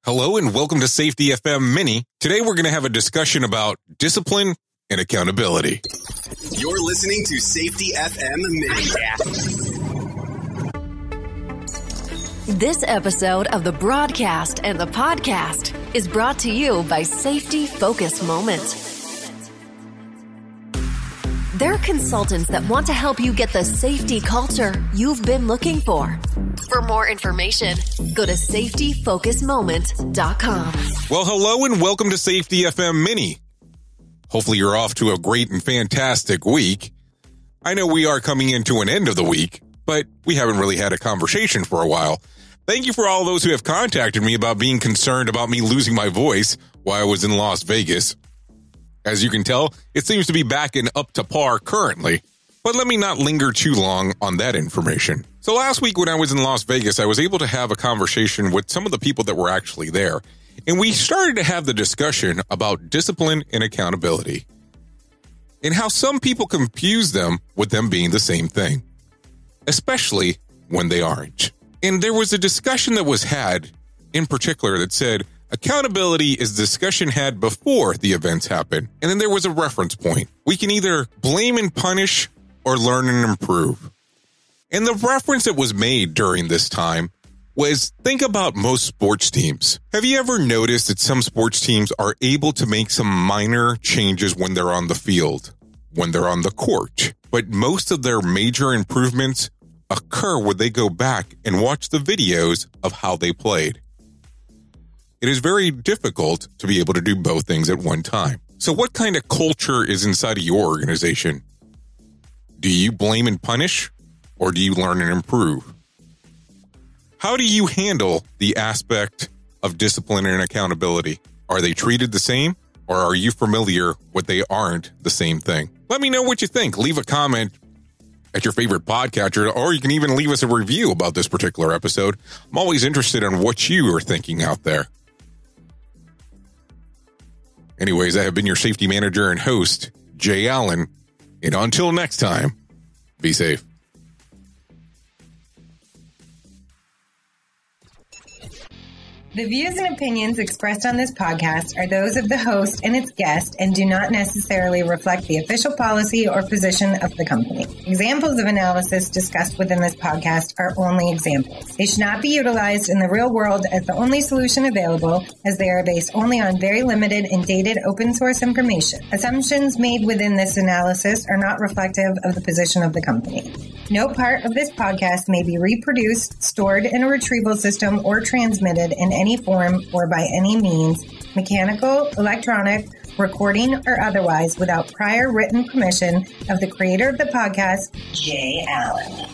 Hello and welcome to Safety FM Mini. Today we're going to have a discussion about discipline and accountability. You're listening to Safety FM Mini. This episode of the broadcast and the podcast is brought to you by Safety Focus Moment. They're consultants that want to help you get the safety culture you've been looking for. For more information, go to safetyfocusmoment.com. Well, hello and welcome to Safety FM Mini. Hopefully you're off to a great and fantastic week. I know we are coming into an end of the week, but we haven't really had a conversation for a while. Thank you for all those who have contacted me about being concerned about me losing my voice while I was in Las Vegas. As you can tell, it seems to be back and up to par currently. But let me not linger too long on that information. So last week when I was in Las Vegas, I was able to have a conversation with some of the people that were actually there. And we started to have the discussion about discipline and accountability. And how some people confuse them with them being the same thing. Especially when they aren't. And there was a discussion that was had in particular that said, accountability is discussion had before the events happen. And then there was a reference point. We can either blame and punish or learn and improve. And the reference that was made during this time was, think about most sports teams. Have you ever noticed that some sports teams are able to make some minor changes when they're on the field, when they're on the court, but most of their major improvements occur when they go back and watch the videos of how they played? It is very difficult to be able to do both things at one time. So what kind of culture is inside of your organization? Do you blame and punish, or do you learn and improve? How do you handle the aspect of discipline and accountability? Are they treated the same, or are you familiar with they aren't the same thing? Let me know what you think. Leave a comment at your favorite podcatcher, or you can even leave us a review about this particular episode. I'm always interested in what you are thinking out there. Anyways, I have been your safety manager and host, Jay Allen, and until next time, be safe. The views and opinions expressed on this podcast are those of the host and its guest and do not necessarily reflect the official policy or position of the company. Examples of analysis discussed within this podcast are only examples. They should not be utilized in the real world as the only solution available, as they are based only on very limited and dated open source information. Assumptions made within this analysis are not reflective of the position of the company. No part of this podcast may be reproduced, stored in a retrieval system, or transmitted in any form or by any means, mechanical, electronic, recording, or otherwise, without prior written permission of the creator of the podcast, Jay Allen.